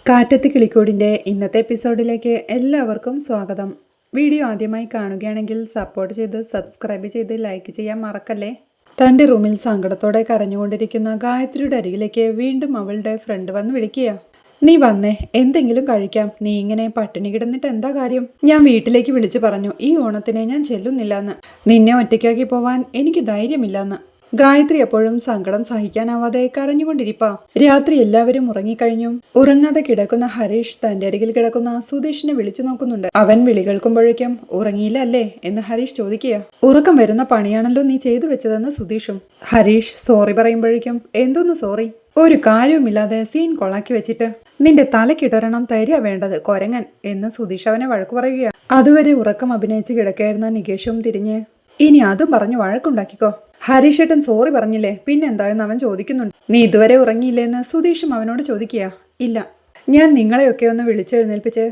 കാറ്റത്ത് കിളിക്കൂടിൻ്റെ ഇന്നത്തെ എപ്പിസോഡിലേക്ക് എല്ലാവർക്കും സ്വാഗതം. വീഡിയോ ആദ്യമായി കാണുകയാണെങ്കിൽ സപ്പോർട്ട് ചെയ്ത് സബ്സ്ക്രൈബ് ചെയ്ത് ലൈക്ക് ചെയ്യാൻ മറക്കല്ലേ. തൻ്റെ റൂമിൽ സങ്കടത്തോടെ കരഞ്ഞുകൊണ്ടിരിക്കുന്ന ഗായത്രിയുടെ അരികിലേക്ക് വീണ്ടും അവളുടെ ഫ്രണ്ട് വന്ന് വിളിക്കുക. നീ വന്നേ, എന്തെങ്കിലും കഴിക്കാം. നീ ഇങ്ങനെ പട്ടിണി കിടന്നിട്ട് എന്താ കാര്യം? ഞാൻ വീട്ടിലേക്ക് വിളിച്ചു പറഞ്ഞു, ഈ ഓണത്തിനെ ഞാൻ ചെല്ലുന്നില്ലെന്ന്. നിന്നെ ഒറ്റയ്ക്കാക്കി പോവാൻ എനിക്ക് ധൈര്യമില്ലെന്ന്. ഗായത്രി എപ്പോഴും സങ്കടം സഹിക്കാനാവാതെ കരഞ്ഞുകൊണ്ടിരിപ്പാ. രാത്രി എല്ലാവരും ഉറങ്ങിക്കഴിഞ്ഞു. ഉറങ്ങാതെ കിടക്കുന്ന ഹരീഷ് തന്റെ അരികിൽ കിടക്കുന്ന സുധീഷിനെ വിളിച്ചു നോക്കുന്നുണ്ട്. അവൻ വിളി കേൾക്കുമ്പോഴേക്കും ഉറങ്ങിയില്ല അല്ലേ എന്ന് ഹരീഷ് ചോദിക്കുക. ഉറക്കം വരുന്ന പണിയാണല്ലോ നീ ചെയ്തു വെച്ചതെന്ന് സുധീഷും. ഹരീഷ് സോറി പറയുമ്പോഴേക്കും എന്തോന്ന് സോറി? ഒരു കാര്യവുമില്ലാതെ സീൻ കൊളാക്കി വെച്ചിട്ട് നിന്റെ തലക്കിട്ടൊരെണ്ണം തരിക വേണ്ടത് കൊരങ്ങൻ എന്ന് സുധീഷ് അവനെ വഴക്കു പറയുക. അതുവരെ ഉറക്കം അഭിനയിച്ച് കിടക്കായിരുന്ന നികേഷും തിരിഞ്ഞ് ഇനി അതും പറഞ്ഞ് വഴക്കുണ്ടാക്കിക്കോ. ഹരീഷ് ഏട്ടൻ സോറി പറഞ്ഞില്ലേ പിന്നെന്തായെന്ന് അവൻ ചോദിക്കുന്നുണ്ട്. നീ ഇതുവരെ ഉറങ്ങിയില്ലേന്ന് സുധീഷും അവനോട് ചോദിക്കുക. ഇല്ല, ഞാൻ നിങ്ങളെയൊക്കെ ഒന്ന് വിളിച്ചെഴുന്നേൽപ്പിച്ച്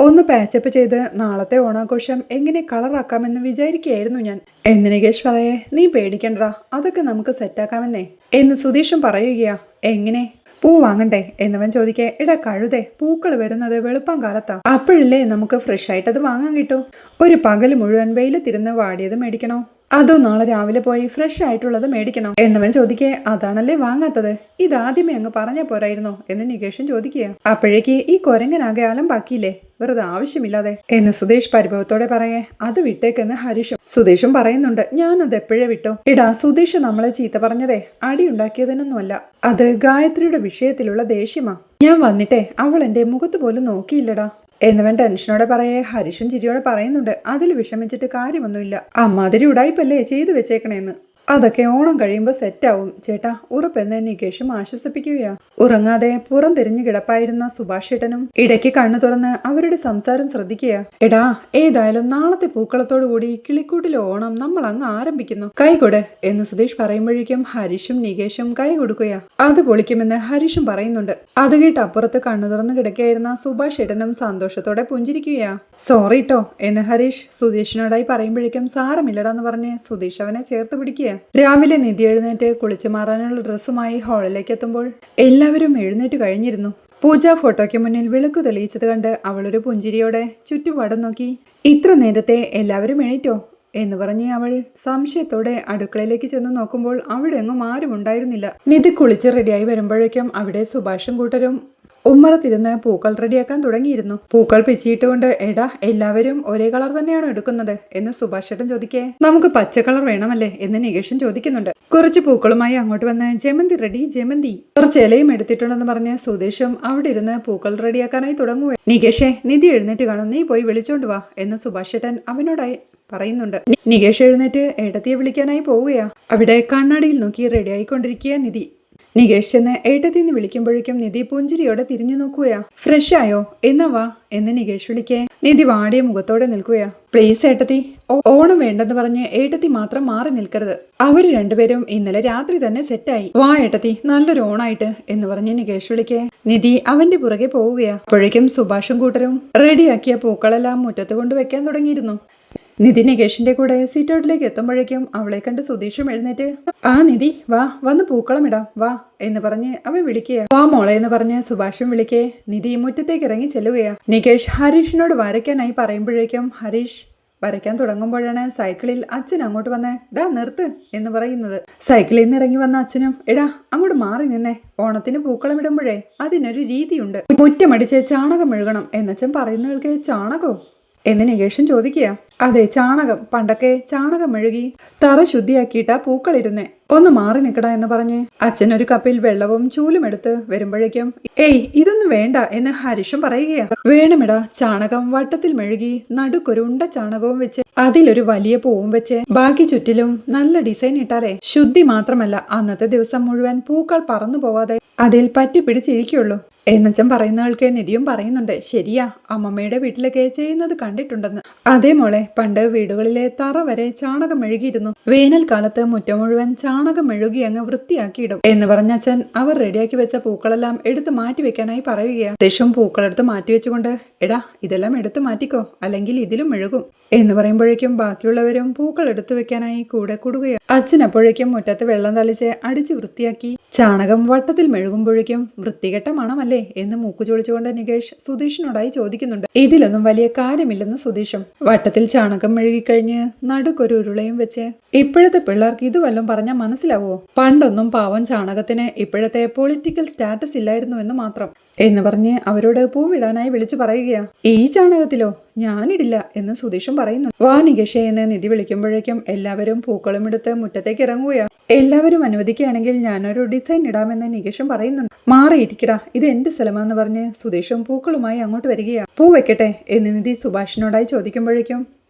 ഒന്ന് പാച്ചപ്പ് ചെയ്ത് നാളത്തെ ഓണാഘോഷം എങ്ങനെ കളറാക്കാമെന്ന് വിചാരിക്കുകയായിരുന്നു ഞാൻ എന്ന് നികേഷ് പറയേ. നീ പേടിക്കണ്ടടാ, അതൊക്കെ നമുക്ക് സെറ്റാക്കാമെന്നേ എന്ന് സുധീഷും പറയുകയാ. എങ്ങനെ? പൂ വാങ്ങണ്ടേ എന്നവൻ ചോദിക്കേ. എടാ കഴുതേ, പൂക്കൾ വരുന്നത് വെളുപ്പം കാലത്താ, അപ്പോഴല്ലേ നമുക്ക് ഫ്രഷ് ആയിട്ടത് വാങ്ങാൻ കിട്ടൂ. ഒരു പകൽ മുഴുവൻ വെയിലത്തിരുന്ന് വാടിയത് മേടിക്കണോ, അതോ നാളെ രാവിലെ പോയി ഫ്രഷ് ആയിട്ടുള്ളത് മേടിക്കണോ എന്നവൻ ചോദിക്കേ. അതാണല്ലേ വാങ്ങാത്തത്, ഇതാദ്യമേ അങ്ങ് പറഞ്ഞ പോരായിരുന്നോ എന്ന് നികേഷൻ ചോദിക്കുക. അപ്പോഴേക്ക് ഈ കൊരങ്ങനാകെ അലമ്പാക്കിയില്ലേ, വെറുതെ ആവശ്യമില്ലാതെ എന്ന് സുധീഷ് പരിഭവത്തോടെ പറയേ. അത് വിട്ടേക്കെന്ന് ഹരീഷും. സുധീഷും പറയുന്നുണ്ട്, ഞാനത് എപ്പോഴേ വിട്ടോ. എടാ, സുധീഷ് നമ്മളെ ചീത്ത പറഞ്ഞതേ അടി ഉണ്ടാക്കിയതിനൊന്നുമല്ല, അത് ഗായത്രിയുടെ വിഷയത്തിലുള്ള ദേഷ്യമാ. ഞാൻ വന്നിട്ടേ അവൾ എന്റെ മുഖത്ത് പോലും നോക്കിയില്ലടാ എന്നവൻ ടെൻഷനോടെ പറയേ. ഹരീഷും ചിരിയോടെ പറയുന്നുണ്ട്, അതിൽ വിഷമിച്ചിട്ട് കാര്യമൊന്നുമില്ല, അമ്മാതിരി ഉടായിപ്പല്ലേ ചെയ്തു വെച്ചേക്കണേന്ന്. അതൊക്കെ ഓണം കഴിയുമ്പോൾ സെറ്റാവും ചേട്ടാ, ഉറപ്പെന്ന് നികേഷും ആശ്വസിപ്പിക്കുകയാ. ഉറങ്ങാതെ പുറം തിരിഞ്ഞു കിടപ്പായിരുന്ന സുഭാഷ് ഏട്ടനും ഇടയ്ക്ക് കണ്ണു തുറന്ന് അവരുടെ സംസാരം ശ്രദ്ധിക്കുക. എടാ, ഏതായാലും നാളത്തെ പൂക്കളത്തോടു കൂടി കിളിക്കൂട്ടിലെ ഓണം നമ്മൾ അങ്ങ് ആരംഭിക്കുന്നു, കൈകൊട് എന്ന് സുധീഷ് പറയുമ്പോഴേക്കും ഹരീഷും നികേഷും കൈ കൊടുക്കുകയാ. അത് പൊളിക്കുമെന്ന് ഹരീഷും പറയുന്നുണ്ട്. അത് കേട്ട് അപ്പുറത്ത് കണ്ണു തുറന്ന് കിടക്കുകയായിരുന്ന സുഭാഷ് ഏട്ടനും സന്തോഷത്തോടെ പുഞ്ചിരിക്കുകയാ. സോറി ട്ടോ എന്ന് ഹരീഷ് സുധീഷിനോടായി പറയുമ്പോഴേക്കും സാരമില്ലടാന്ന് പറഞ്ഞ് സുധീഷ് അവനെ ചേർത്ത് പിടിക്കുക. രാവിലെ നിധി എഴുന്നേറ്റ് കുളിച്ചു മാറാനുള്ള ഡ്രസ്സുമായി ഹാളിലേക്ക് എത്തുമ്പോൾ എല്ലാവരും എഴുന്നേറ്റ് കഴിഞ്ഞിരുന്നു. പൂജാ ഫോട്ടോയ്ക്ക് മുന്നിൽ വിളക്ക് തെളിയിച്ചത് കണ്ട് അവളൊരു പുഞ്ചിരിയോടെ ചുറ്റുപാടും നോക്കി. ഇത്ര നേരത്തെ എല്ലാവരും എണീറ്റോ എന്ന് പറഞ്ഞ് അവൾ സംശയത്തോടെ അടുക്കളയിലേക്ക് ചെന്ന് നോക്കുമ്പോൾ അവിടെ എങ്ങും ആരും ഉണ്ടായിരുന്നില്ല. നിധി കുളിച്ച് റെഡിയായി വരുമ്പോഴേക്കും അവിടെ സുഭാഷും കൂട്ടരും ഉമ്മറത്തിരുന്ന് പൂക്കൾ റെഡിയാക്കാൻ തുടങ്ങിയിരുന്നു. പൂക്കൾ പിച്ചിയിട്ടുകൊണ്ട് എടാ, എല്ലാവരും ഒരേ കളർ തന്നെയാണോ എടുക്കുന്നത് എന്ന് സുഭാഷ് ഏട്ടൻ ചോദിക്കേ. നമുക്ക് പച്ച കളർ വേണമല്ലേ എന്ന് നികേഷൻ ചോദിക്കുന്നുണ്ട്. കുറച്ച് പൂക്കളുമായി അങ്ങോട്ട് വന്ന് ജമന്തി റെഡി ജമന്തി, കുറച്ച് ഇലയും എടുത്തിട്ടുണ്ടെന്ന് പറഞ്ഞ് സുധീഷും അവിടെ ഇരുന്ന് പൂക്കൾ റെഡിയാക്കാനായി തുടങ്ങുക. നികേഷേ, നിധി എഴുന്നേറ്റ് കാണും, നീ പോയി വിളിച്ചോണ്ട് വാ എന്ന് സുഭാഷ് ഏട്ടൻ അവനോടായി പറയുന്നുണ്ട്. നികേഷ് എഴുന്നേറ്റ് ഏട്ടത്തിയെ വിളിക്കാനായി പോവുകയാ. അവിടെ കണ്ണാടിയിൽ നോക്കി റെഡി ആയിക്കൊണ്ടിരിക്കുക നിധി. നികേഷ് ചെന്ന് ഏട്ടത്തിന്ന് വിളിക്കുമ്പോഴേക്കും നിധി പുഞ്ചിരിയോടെ തിരിഞ്ഞു നോക്കുകയാ. ഫ്രഷ് ആയോ എന്നാ വാ എന്ന് നികേഷ് വിളിക്കേ. നിധി വാടിയ മുഖത്തോടെ നിൽക്കുകയാ. പ്ലീസ് ഏട്ടത്തി, ഓണം വേണ്ടെന്ന് പറഞ്ഞ് ഏട്ടത്തി മാത്രം മാറി നിൽക്കരുത്. അവര് രണ്ടുപേരും ഇന്നലെ രാത്രി തന്നെ സെറ്റായി. വാ ഏട്ടത്തി, നല്ലൊരു ഓണായിട്ട് എന്ന് പറഞ്ഞ് നികേഷ് വിളിക്കേ. നിധി അവന്റെ പുറകെ പോവുകയാ. അപ്പോഴേക്കും സുഭാഷും കൂട്ടരും റെഡിയാക്കിയ പൂക്കളെല്ലാം മുറ്റത്ത് കൊണ്ടുവെക്കാൻ തുടങ്ങിയിരുന്നു. നിധി നികേഷിന്റെ കൂടെ സീറ്റൗട്ടിലേക്ക് എത്തുമ്പോഴേക്കും അവളെ കണ്ട് സുധീഷും എഴുന്നേറ്റ് ആ നിധി വാ, വന്ന് പൂക്കളം ഇടാം വാ എന്ന് പറഞ്ഞ് അവൻ വിളിക്കുക. വാ മോളെ എന്ന് പറഞ്ഞ് സുഭാഷും വിളിക്കേ. നിധി മുറ്റത്തേക്ക് ഇറങ്ങി ചെല്ലുകയാ. നികേഷ് ഹരീഷിനോട് വരയ്ക്കാനായി പറയുമ്പോഴേക്കും ഹരീഷ് വരയ്ക്കാൻ തുടങ്ങുമ്പോഴാണ് സൈക്കിളിൽ അച്ഛൻ അങ്ങോട്ട് വന്ന് ഡാ നിർത്ത് എന്ന് പറയുന്നത്. സൈക്കിളിൽ നിന്ന് ഇറങ്ങി വന്ന അച്ഛനും എടാ അങ്ങോട്ട് മാറി നിന്നേ, ഓണത്തിന് പൂക്കളം ഇടുമ്പോഴേ അതിനൊരു രീതിയുണ്ട്, മുറ്റമടിച്ച് ചാണകം മെഴുകണം എന്നച്ഛൻ പറയുന്നവൾക്ക് ചാണകോ എന്ന് നികേഷൻ ചോദിക്കുക. അതെ, ചാണകം. പണ്ടൊക്കെ ചാണകം മെഴുകി തറ ശുദ്ധിയാക്കിയിട്ടാ പൂക്കളിരുന്നേ, ഒന്ന് മാറി നിൽക്കടാ എന്ന് പറഞ്ഞ് അച്ഛൻ ഒരു കപ്പിൽ വെള്ളവും ചൂലും എടുത്ത് വരുമ്പോഴേക്കും ഏയ് ഇതൊന്നും വേണ്ട എന്ന് ഹരീഷും പറയുകയാ. വേണമിടാ, ചാണകം വട്ടത്തിൽ മെഴുകി നടുക്കൊരു ഉണ്ട ചാണകവും വെച്ച് അതിലൊരു വലിയ പൂവും വെച്ച് ബാക്കി ചുറ്റിലും നല്ല ഡിസൈൻ ഇട്ടാലേ ശുദ്ധി മാത്രമല്ല അന്നത്തെ ദിവസം മുഴുവൻ പൂക്കൾ പറന്നു പോവാതെ അതിൽ പറ്റി പിടിച്ചിരിക്കുള്ളൂ എന്നച്ഛൻ പറയുന്നവൾക്ക് നിധിയും പറയുന്നുണ്ട്. ശരിയാ, അമ്മമ്മയുടെ വീട്ടിലൊക്കെ ചെയ്യുന്നത് കണ്ടിട്ടുണ്ടെന്ന്. അതേ മോളെ, പണ്ട് വീടുകളിലെ തറ വരെ ചാണകം മെഴുകിയിരുന്നു. വേനൽക്കാലത്ത് മുറ്റം മുഴുവൻ ചാണകം മെഴുകി അങ്ങ് വൃത്തിയാക്കിയിടും എന്ന് പറഞ്ഞ അച്ഛൻ അവർ റെഡിയാക്കി വെച്ച പൂക്കളെല്ലാം എടുത്ത് മാറ്റി വെക്കാനായി പറയുകയാണ്. ദേഷ്യം പൂക്കളെടുത്ത് മാറ്റി വെച്ചുകൊണ്ട് എടാ ഇതെല്ലാം എടുത്തു മാറ്റിക്കോ, അല്ലെങ്കിൽ ഇതിലും മെഴുകും എന്ന് പറയുമ്പോഴേക്കും ബാക്കിയുള്ളവരും പൂക്കൾ എടുത്തു വെക്കാനായി കൂടെ കൂടുകയാണ്. അച്ഛൻ അപ്പോഴേക്കും മുറ്റത്ത് വെള്ളം തളിച്ച് അടിച്ച് വൃത്തിയാക്കി ചാണകം വട്ടത്തിൽ മെഴുകുമ്പോഴേക്കും വൃത്തികെട്ട മണമല്ലേ എന്ന് മൂക്കു ചൊളിച്ചുകൊണ്ട് നികേഷ് സുധീഷിനോടായി ചോദിക്കുന്നുണ്ട്. ഇതിലൊന്നും വലിയ കാര്യമില്ലെന്ന് സുധീഷും. വട്ടത്തിൽ ചാണകം മെഴുകിക്കഴിഞ്ഞ് നടുക്കൊരു ഉരുളയും വെച്ച് ഇപ്പോഴത്തെ പിള്ളേർക്ക് ഇത് വല്ലതും പറഞ്ഞാൽ മനസ്സിലാവോ? പണ്ടൊന്നും പാവം ചാണകത്തിന് ഇപ്പോഴത്തെ പൊളിറ്റിക്കൽ സ്റ്റാറ്റസ് ഇല്ലായിരുന്നു എന്ന് മാത്രം എന്ന് പറഞ്ഞ് അവരോട് പൂവിടാനായി വിളിച്ചു പറയുകയാ. ഈ ചാണകത്തിലോ? ഞാനിടില്ല എന്ന് സുധീഷും പറയുന്നു. വാ നികേഷേ എന്ന് നിധി വിളിക്കുമ്പോഴേക്കും എല്ലാവരും പൂക്കളും എടുത്ത് മുറ്റത്തേക്ക് ഇറങ്ങുകയാ. എല്ലാവരും അനുവദിക്കുകയാണെങ്കിൽ ഞാനൊരു ഡിസൈൻ ഇടാമെന്ന് നികേഷും പറയുന്നുണ്ട്. മാറിയിരിക്കടാ, ഇത് എന്റെ സ്ഥലമാണെന്ന് പറഞ്ഞ് സുധീഷും പൂക്കളുമായി അങ്ങോട്ട് വരികയാ. പൂ വെക്കട്ടെ എന്ന് നിധി സുഭാഷിനോടായി ചോദിക്കുമ്പോഴേക്കും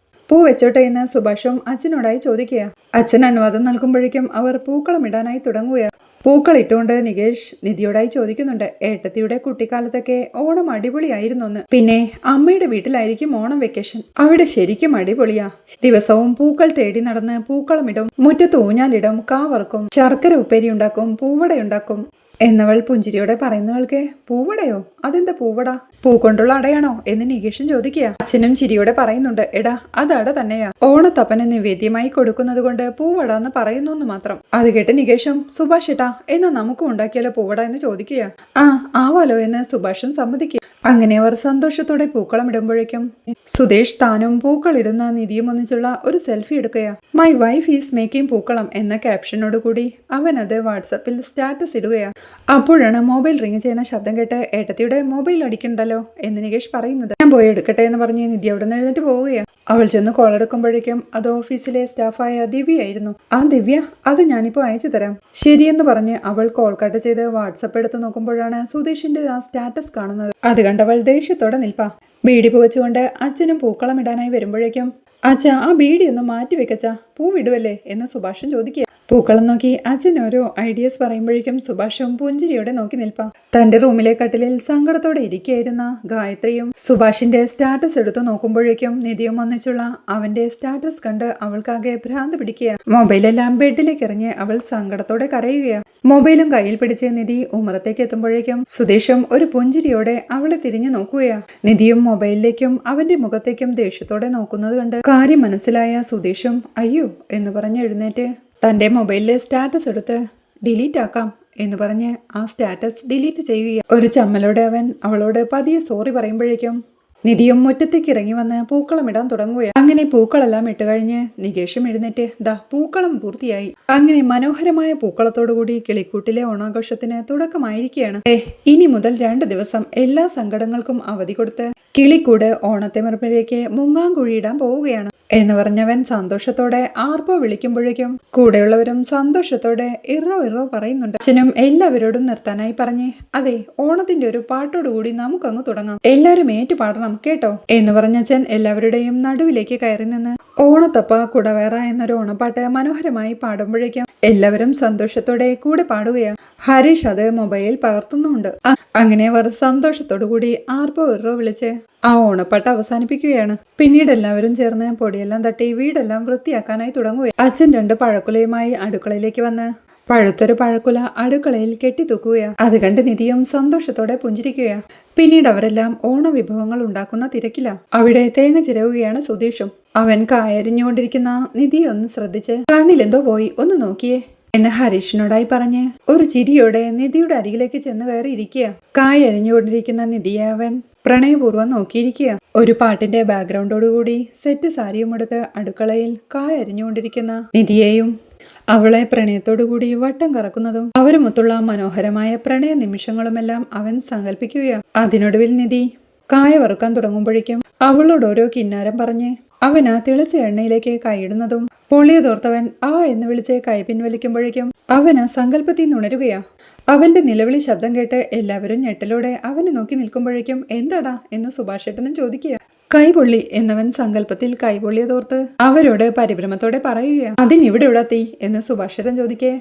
പൂ വെച്ചോട്ടെ എന്ന് സുഭാഷും അച്ഛനോടായി ചോദിക്കുക. അച്ഛൻ അനുവാദം നൽകുമ്പോഴേക്കും അവർ പൂക്കളം ഇടാനായി തുടങ്ങുകയാണ്. പൂക്കൾ ഇട്ടുകൊണ്ട് നികേഷ് നിധിയോടായി ചോദിക്കുന്നുണ്ട്. ഏട്ടത്തിയുടെ കുട്ടിക്കാലത്തൊക്കെ ഓണം അടിപൊളിയായിരുന്നു എന്ന്. പിന്നെ അമ്മയുടെ വീട്ടിലായിരിക്കും ഓണം വെക്കേഷൻ. അവിടെ ശരിക്കും അടിപൊളിയാ. ദിവസവും പൂക്കൾ തേടി നടന്ന് പൂക്കളമിടും, മുറ്റത്ത് ഊഞ്ഞാലിടും, കാവർക്കും, ശർക്കര ഉപ്പേരി ഉണ്ടാക്കും, പൂവട ഉണ്ടാക്കും എന്നവൾ പുഞ്ചിരിയോടെ പറയുന്നവൾക്ക് പൂവടയോ? അതെന്താ പൂവട? പൂ കൊണ്ടുള്ള അടയാണോ എന്ന് നികേഷും ചോദിക്കുക. അച്ഛനും ചിരിയോടെ പറയുന്നുണ്ട്. എടാ അത് അട തന്നെയാ, ഓണത്തപ്പന് നിവേദ്യമായി കൊടുക്കുന്നത് കൊണ്ട് പൂവട എന്ന് പറയുന്നു മാത്രം. അത് കേട്ട് നികേഷും സുഭാഷ് ഏട്ടാ എന്നാ നമുക്കും ഉണ്ടാക്കിയാലോ പൂവട എന്ന് ചോദിക്കുക. ആവാലോ എന്ന് സുഭാഷും സമ്മതിക്കുക. അങ്ങനെ അവർ സന്തോഷത്തോടെ പൂക്കളം ഇടുമ്പോഴേക്കും സുധീഷ് താനും പൂക്കൾ ഇടുന്ന നിധിയും ഒന്നിച്ചുള്ള ഒരു സെൽഫി എടുക്കുകയാ. My wife is making pookalam എന്ന ക്യാപ്ഷനോട് കൂടി അവൻ അത് വാട്സപ്പിൽ സ്റ്റാറ്റസ് ഇടുകയാ. അപ്പോഴാണ് മൊബൈൽ റിങ് ചെയ്യുന്ന ശബ്ദം കേട്ട് ഏട്ടത്തിയുടെ മൊബൈൽ അടിക്കണ്ടല്ലോ എന്ന് നികേഷ് പറയുന്നത്. ഞാൻ പോയി എടുക്കട്ടെ എന്ന് പറഞ്ഞ് നിധി അവിടെ നിന്ന് എഴുന്നേറ്റ് പോവുകയാണ്. അവൾ ചെന്ന് കോൾ എടുക്കുമ്പോഴേക്കും അത് ഓഫീസിലെ സ്റ്റാഫായ ദിവ്യയായിരുന്നു. ആ ദിവ്യ, അത് ഞാനിപ്പോൾ അയച്ചു തരാം ശരിയെന്ന് പറഞ്ഞ് അവൾ കോൾ കട്ട് ചെയ്ത് വാട്സപ്പ് എടുത്ത് നോക്കുമ്പോഴാണ് സുധീഷിന്റെ ആ സ്റ്റാറ്റസ് കാണുന്നത്. അത് കണ്ടവൾ ദേഷ്യത്തോടെ നിൽപ്പാ. ബീഡി പുകച്ചുകൊണ്ട് അച്ഛനും പൂക്കളം ഇടാനായി വരുമ്പോഴേക്കും അച്ഛാ ആ ബീഡി ഒന്ന് മാറ്റി വെക്കച്ചാ, പൂവിടുവല്ലേ എന്ന് സുഭാഷും ചോദിക്കുക. പൂക്കളം നോക്കി അച്ഛൻ ഓരോ ഐഡിയസ് പറയുമ്പോഴേക്കും സുഭാഷും പുഞ്ചിരിയോടെ നോക്കി നിൽപ്പാ. തന്റെ റൂമിലെ കട്ടിലിൽ സങ്കടത്തോടെ ഇരിക്കുകയായിരുന്ന ഗായത്രിയും സുഭാഷിന്റെ സ്റ്റാറ്റസ് എടുത്തു നോക്കുമ്പോഴേക്കും നിധിയും ഒന്നിച്ചുള്ള അവന്റെ സ്റ്റാറ്റസ് കണ്ട് അവൾക്കാകെ ഭ്രാന്ത് പിടിക്കുക. മൊബൈലെല്ലാം ബെഡിലേക്ക് എറിഞ്ഞ് അവൾ സങ്കടത്തോടെ കരയുകയാണ്. മൊബൈലും കയ്യിൽ പിടിച്ച് നിധി ഉമ്മറത്തേക്ക് എത്തുമ്പോഴേക്കും സുധീഷും ഒരു പുഞ്ചിരിയോടെ അവളെ തിരിഞ്ഞു നോക്കുകയാ. നിധിയും മൊബൈലിലേക്കും അവന്റെ മുഖത്തേക്കും ദേഷ്യത്തോടെ നോക്കുന്നത് കണ്ട് കാര്യം മനസ്സിലായ സുധീഷും അയ്യോ എന്ന് പറഞ്ഞ് എഴുന്നേറ്റ് തന്റെ മൊബൈലിലെ സ്റ്റാറ്റസ് എടുത്ത് ഡിലീറ്റ് ആക്കാം എന്ന് പറഞ്ഞ് ആ സ്റ്റാറ്റസ് ഡിലീറ്റ് ചെയ്യുക. ഒരു ചമ്മലോടെ അവൻ അവളോട് പതിയെ സോറി പറയുമ്പോഴേക്കും നിധിയും മുറ്റത്തേക്ക് ഇറങ്ങി വന്ന് പൂക്കളം ഇടാൻ തുടങ്ങുകയാണ്. അങ്ങനെ പൂക്കളെല്ലാം ഇട്ട് കഴിഞ്ഞ് നികേഷും എഴുന്നേറ്റ് ദാ പൂക്കളം പൂർത്തിയായി. അങ്ങനെ മനോഹരമായ പൂക്കളത്തോടുകൂടി കിളിക്കൂട്ടിലെ ഓണാഘോഷത്തിന് തുടക്കമായിരിക്കുകയാണ്. ഇനി മുതൽ 2 ദിവസം എല്ലാ സങ്കടങ്ങൾക്കും അവധി കൊടുത്ത് കിളിക്കൂട് ഓണത്തെമറപ്പിലേക്ക് മുങ്ങാങ്കുഴിയിടാൻ പോവുകയാണ് എന്ന് പറഞ്ഞവൻ സന്തോഷത്തോടെ ആർപ്പോ വിളിക്കുമ്പോഴേക്കും കൂടെയുള്ളവരും സന്തോഷത്തോടെ ഇറോ ഇറോ പറയുന്നുണ്ട്. അച്ഛനും എല്ലാവരോടും നിർത്താനായി പറഞ്ഞ് അതെ ഓണത്തിന്റെ ഒരു പാട്ടോടുകൂടി നമുക്കങ്ങ് തുടങ്ങാം, എല്ലാവരും ഏറ്റു പാടണം കേട്ടോ എന്ന് പറഞ്ഞച്ഛൻ എല്ലാവരുടെയും നടുവിലേക്ക് കയറി നിന്ന് ഓണത്തപ്പ കുടവേറ എന്നൊരു ഓണപ്പാട്ട് മനോഹരമായി പാടുമ്പോഴേക്കും എല്ലാവരും സന്തോഷത്തോടെ കൂടെ പാടുകയാണ്. ഹരീഷ് അത് മൊബൈലിൽ പകർത്തുന്നുമുണ്ട്. അങ്ങനെ അവർ സന്തോഷത്തോടു കൂടി ആർപ്പോ ഇറോ വിളിച്ച് ആ ഓണപ്പാട്ട് അവസാനിപ്പിക്കുകയാണ്. പിന്നീട് എല്ലാവരും ചേർന്ന് പൊടിയെല്ലാം തട്ടി വീടെല്ലാം വൃത്തിയാക്കാനായി തുടങ്ങുകയാണ്. അച്ഛൻ 2 പഴക്കുലയുമായി അടുക്കളയിലേക്ക് വന്ന് പഴുത്തൊരു പഴക്കുല അടുക്കളയിൽ കെട്ടിത്തൂക്കുകയാണ്. അത് കണ്ട് നിധിയും സന്തോഷത്തോടെ പുഞ്ചിരിക്കുകയാ. പിന്നീട് അവരെല്ലാം ഓണവിഭവങ്ങൾ ഉണ്ടാക്കുന്ന തിരക്കില. അവിടെ തേങ്ങ ചിരവുകയാണ് സുധീഷും. അവൻ കായരിഞ്ഞുകൊണ്ടിരിക്കുന്ന നിധിയെ ഒന്ന് ശ്രദ്ധിച്ച് കണ്ണിലെന്തോ പോയി ഒന്ന് നോക്കിയേ എന്ന് ഹരീഷിനോടായി പറഞ്ഞ് ഒരു ചിരിയോടെ നിധിയുടെ അരികിലേക്ക് ചെന്ന് കയറി ഇരിക്കുക. കായ അരിഞ്ഞുകൊണ്ടിരിക്കുന്ന നിധിയെ അവൻ പ്രണയപൂർവ്വം നോക്കിയിരിക്കുക. ഒരു പാട്ടിന്റെ ബാക്ക്ഗ്രൗണ്ടോടുകൂടി സെറ്റ് സാരിയും എടുത്ത് അടുക്കളയിൽ കായ അരിഞ്ഞുകൊണ്ടിരിക്കുന്ന നിധിയെയും അവളെ പ്രണയത്തോടുകൂടി വട്ടം കറക്കുന്നതും അവരുമൊത്തുള്ള മനോഹരമായ പ്രണയ നിമിഷങ്ങളുമെല്ലാം അവൻ സങ്കല്പിക്കുകയാണ്. അതിനൊടുവിൽ നിധി കായ വറുക്കാൻ തുടങ്ങുമ്പോഴേക്കും അവളോട് ഓരോ കിന്നാരം പറഞ്ഞ് അവൻ ആ തിളച്ച എണ്ണയിലേക്ക് കൈയിടുന്നതും പൊള്ളിയതോർത്തവൻ ആ എന്ന് വിളിച്ച് കൈ പിൻവലിക്കുമ്പോഴേക്കും അവൻ ആ സങ്കല്പത്തിൽ നിന്ന് ഉണരുകയാ. അവന്റെ നിലവിളി ശബ്ദം കേട്ട് എല്ലാവരും ഞെട്ടലോടെ അവനെ നോക്കി നിൽക്കുമ്പോഴേക്കും എന്താടാ എന്ന് സുഭാഷേട്ടനും ചോദിക്കുക. കൈപൊള്ളി എന്നവൻ സങ്കല്പത്തിൽ കൈപൊള്ളിയതോർത്ത് അവരോട് പരിഭ്രമത്തോടെ പറയുകയാണ്. അതിനിവിടെ തീ എന്ന് സുഭാഷേട്ടൻ ചോദിക്കേ.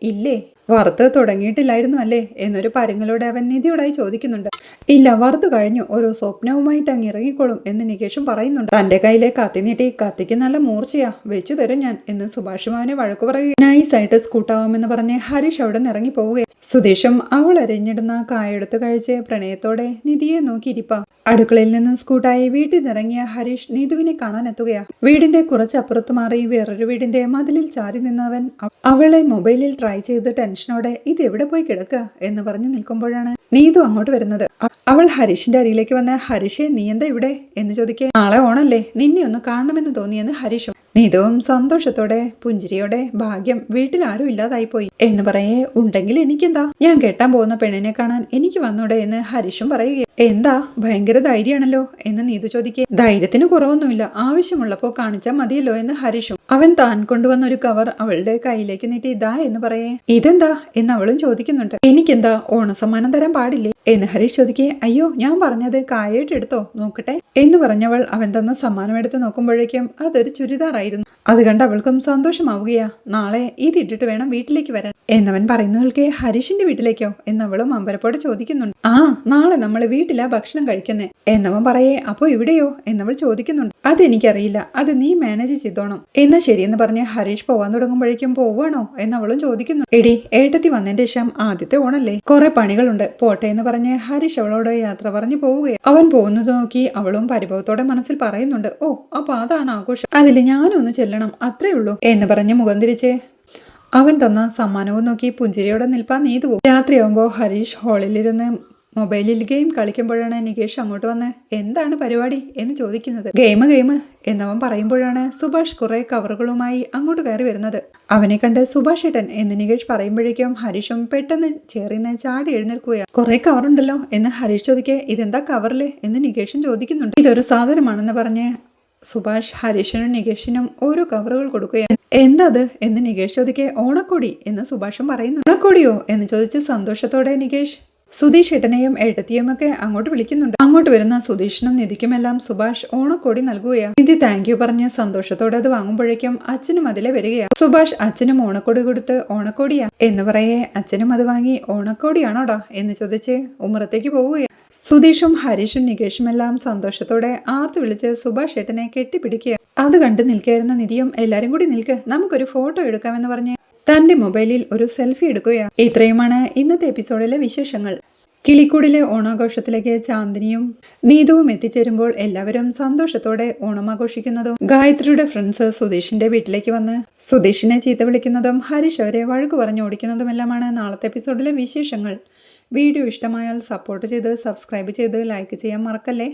ഇല്ലേ, വറുത്ത് തുടങ്ങിയിട്ടില്ലായിരുന്നു അല്ലേ എന്നൊരു പരുങ്ങലോടെ അവൻ നിധിയോടായി ചോദിക്കുന്നുണ്ട്. ഇല്ല, വറുത്തു കഴിഞ്ഞു, ഒരു സ്വപ്നവുമായിട്ട് അങ്ങ് ഇറങ്ങിക്കോളും എന്ന് നികേഷും പറയുന്നുണ്ട്. തന്റെ കയ്യിലെ കത്തി നീട്ടി കത്തിക്ക് നല്ല മൂർച്ചയാ, വെച്ചു തരും ഞാൻ എന്ന് സുഭാഷും അവനെ വഴക്കു പറയുക. നൈസായിട്ട് സ്കൂട്ടാവാമെന്ന് പറഞ്ഞ് ഹരീഷ് അവിടെ നിന്ന് ഇറങ്ങി പോവുകയാണ്. സുധീഷും അവൾ അരിഞ്ഞിടുന്ന കായെടുത്ത് കഴിച്ച് പ്രണയത്തോടെ നിധിയെ നോക്കിയിരിപ്പാ. അടുക്കളയിൽ നിന്ന് സ്കൂട്ടായി വീട്ടിൽ നിന്നിറങ്ങിയ ഹരീഷ് നീതുവിനെ കാണാനെത്തുകയാ. വീടിന്റെ കുറച്ചപ്പുറത്ത് മാറി വേറൊരു വീടിന്റെ മതിലിൽ ചാരി നിന്നവൻ അവളെ മൊബൈലിൽ ട്രൈ ചെയ്ത് ടെൻഷനോടെ ഇത് എവിടെ പോയി കിടക്കുക എന്ന് പറഞ്ഞു നിൽക്കുമ്പോഴാണ് നീതു അങ്ങോട്ട് വരുന്നത്. അവൾ ഹരീഷിന്റെ അരിയിലേക്ക് വന്ന് ഹരീഷെ നീ എന്താ ഇവിടെ എന്ന് ചോദിക്കേ. നാളെ ഓണല്ലേ, നിന്നെ ഒന്ന് കാണണമെന്ന് തോന്നിയെന്ന് ഹരീഷും. നീതുവും സന്തോഷത്തോടെ പുഞ്ചിരിയോടെ ഭാഗ്യം വീട്ടിൽ ആരും ഇല്ലാതായി പോയി എന്ന് പറയേ. ഉണ്ടെങ്കിൽ എനിക്കെന്താ, ഞാൻ കെട്ടാൻ പോകുന്ന പെണ്ണിനെ കാണാൻ എനിക്ക് വന്നൂടെ എന്ന് ഹരീഷും പറയുക. എന്താ ഭയങ്കര ധൈര്യമാണല്ലോ എന്ന് നീതു ചോദിക്കേ. ധൈര്യത്തിന് കുറവൊന്നുമില്ല, ആവശ്യമുള്ളപ്പോ കാണിച്ചാൽ മതിയല്ലോ എന്ന് ഹരീഷും. അവൻ താൻ കൊണ്ടുവന്ന ഒരു കവർ അവളുടെ കയ്യിലേക്ക് നീട്ടി ഇതാ എന്ന് പറയേ. ഇതെന്താ എന്ന് അവളും ചോദിക്കുന്നുണ്ട്. എനിക്കെന്താ ഓണസമ്മാനം തരാൻ പാടില്ലേ എന്ന് ഹരീഷ് ചോദിക്കേ. അയ്യോ ഞാൻ പറഞ്ഞത് കാര്യമായിട്ട് എടുത്തോ നോക്കട്ടെ എന്ന് പറഞ്ഞവൾ അവൻ തന്ന സമ്മാനം എടുത്ത് നോക്കുമ്പോഴേക്കും അതൊരു ചുരിദാറായിരുന്നു. അത് കണ്ട് അവൾക്കും സന്തോഷമാവുകയാ. നാളെ ഇതിട്ടിട്ട് വേണം വീട്ടിലേക്ക് വരാൻ എന്നവൻ പറയുന്നു കേൾക്കെ. ഹരീഷിന്റെ വീട്ടിലേക്കോ എന്നവളും അമ്പരപ്പോടെ ചോദിക്കുന്നുണ്ട്. ആ നാളെ നമ്മൾ വീട്ടിലാ ഭക്ഷണം കഴിക്കുന്നേ എന്നവൻ പറയേ. അപ്പോ ഇവിടെയോ എന്നവൾ ചോദിക്കുന്നുണ്ട്. അതെനിക്കറിയില്ല, അത് നീ മാനേജ് ചെയ്തോണം. എന്നാ ശരിയെന്ന് പറഞ്ഞ് ഹരീഷ് പോവാൻ തുടങ്ങുമ്പോഴേക്കും പോവാണോ എന്നവളും ചോദിക്കുന്നു. എടി ഏട്ടത്തി വന്നതിന്റെ ശേഷം ആദ്യത്തെ ഓണല്ലേ, കുറെ പണികളുണ്ട്, പോട്ടെ എന്ന് പറഞ്ഞ് ഹരീഷ് അവളോട് യാത്ര പറഞ്ഞു പോവുകയാണ്. അവൻ പോകുന്നത് നോക്കി അവളും പരിഭവത്തോടെ മനസ്സിൽ പറയുന്നുണ്ട്. ഓ അപ്പൊ അതാണ് ആഘോഷം, അതിൽ ഞാനൊന്ന് ചെല്ലണം അത്രേ ഉള്ളൂ എന്ന് പറഞ്ഞ് മുഖം തിരിച്ച് അവൻ തന്ന സമ്മാനവും നോക്കി പുഞ്ചിരിയോടെ നിൽപ്പാൻ നീതു പോകും. രാത്രിയാകുമ്പോൾ ഹരീഷ് ഹാളിലിരുന്ന് മൊബൈലിൽ ഗെയിം കളിക്കുമ്പോഴാണ് നികേഷ് അങ്ങോട്ട് വന്ന് എന്താണ് പരിപാടി എന്ന് ചോദിക്കുന്നത്. ഗെയിം എന്നവൻ പറയുമ്പോഴാണ് സുഭാഷ് കുറെ കവറുകളുമായി അങ്ങോട്ട് കയറി വരുന്നത്. അവനെ കണ്ട് സുഭാഷ് ഏട്ടൻ എന്ന് നികേഷ് പറയുമ്പോഴേക്കും ഹരീഷും പെട്ടെന്ന് ചേറിന്ന് ചാടി എഴുന്നേൽക്കുകയാണ്. കുറെ കവറുണ്ടല്ലോ എന്ന് ഹരീഷ് ചോദിക്കേ. ഇതെന്താ കവറില് എന്ന് നികേഷും ചോദിക്കുന്നുണ്ട്. ഇതൊരു സാധനമാണെന്ന് പറഞ്ഞ് സുഭാഷ് ഹരീഷിനും നികേഷിനും ഓരോ കവറുകൾ കൊടുക്കുകയാണ്. എന്തത് എന്ന് നികേഷ് ചോദിക്കേ. ഓണക്കോടി എന്ന് സുഭാഷും പറയുന്നു. ഓണക്കോടിയോ എന്ന് ചോദിച്ച് സന്തോഷത്തോടെ നികേഷ് സുധീഷ് ഏട്ടനെയും ഏട്ടത്തിയും ഒക്കെ അങ്ങോട്ട് വിളിക്കുന്നുണ്ട്. അങ്ങോട്ട് വരുന്ന സുധീഷിനും നിധിക്കുമെല്ലാം സുഭാഷ് ഓണക്കോടി നൽകുകയാണ്. നിധി താങ്ക് യു പറഞ്ഞ് സന്തോഷത്തോടെ അത് വാങ്ങുമ്പോഴേക്കും അച്ഛനും അതിലെ വരികയാണ്. സുഭാഷ് അച്ഛനും ഓണക്കോടി കൊടുത്ത് ഓണക്കോടിയാ എന്ന് പറയേ. അച്ഛനും അത് വാങ്ങി ഓണക്കോടിയാണോടാ എന്ന് ചോദിച്ച് ഉമ്മറത്തേക്ക് പോവുകയാണ്. സുധീഷും ഹരീഷും നികേഷും എല്ലാം സന്തോഷത്തോടെ ആർത്ത് വിളിച്ച് സുഭാഷ് ഏട്ടനെ കെട്ടിപ്പിടിക്കുക. അത് കണ്ട് നിൽക്കായിരുന്ന നിധിയും എല്ലാരും കൂടി നിൽക്ക്, നമുക്കൊരു ഫോട്ടോ എടുക്കാമെന്ന് പറഞ്ഞ് തന്റെ മൊബൈലിൽ ഒരു സെൽഫി എടുക്കുകയാണ്. ഇത്രയുമാണ് ഇന്നത്തെ എപ്പിസോഡിലെ വിശേഷങ്ങൾ. കിളിക്കൂടിലെ ഓണാഘോഷത്തിലേക്ക് ചാന്ദിനിയും നീതുവും എത്തിച്ചേരുമ്പോൾ എല്ലാവരും സന്തോഷത്തോടെ ഓണം ആഘോഷിക്കുന്നതും ഗായത്രിയുടെ ഫ്രണ്ട്സ് സുധീഷിന്റെ വീട്ടിലേക്ക് വന്ന് സുധീഷിനെ ചീത്ത വിളിക്കുന്നതും ഹരീഷ് അവരെ വഴക്ക് പറഞ്ഞു ഓടിക്കുന്നതുമെല്ലാമാണ് നാളത്തെ എപ്പിസോഡിലെ വിശേഷങ്ങൾ. വീഡിയോ ഇഷ്ടമായാൽ സപ്പോർട്ട് ചെയ്ത് സബ്സ്ക്രൈബ് ചെയ്ത് ലൈക്ക് ചെയ്യാൻ മറക്കല്ലേ.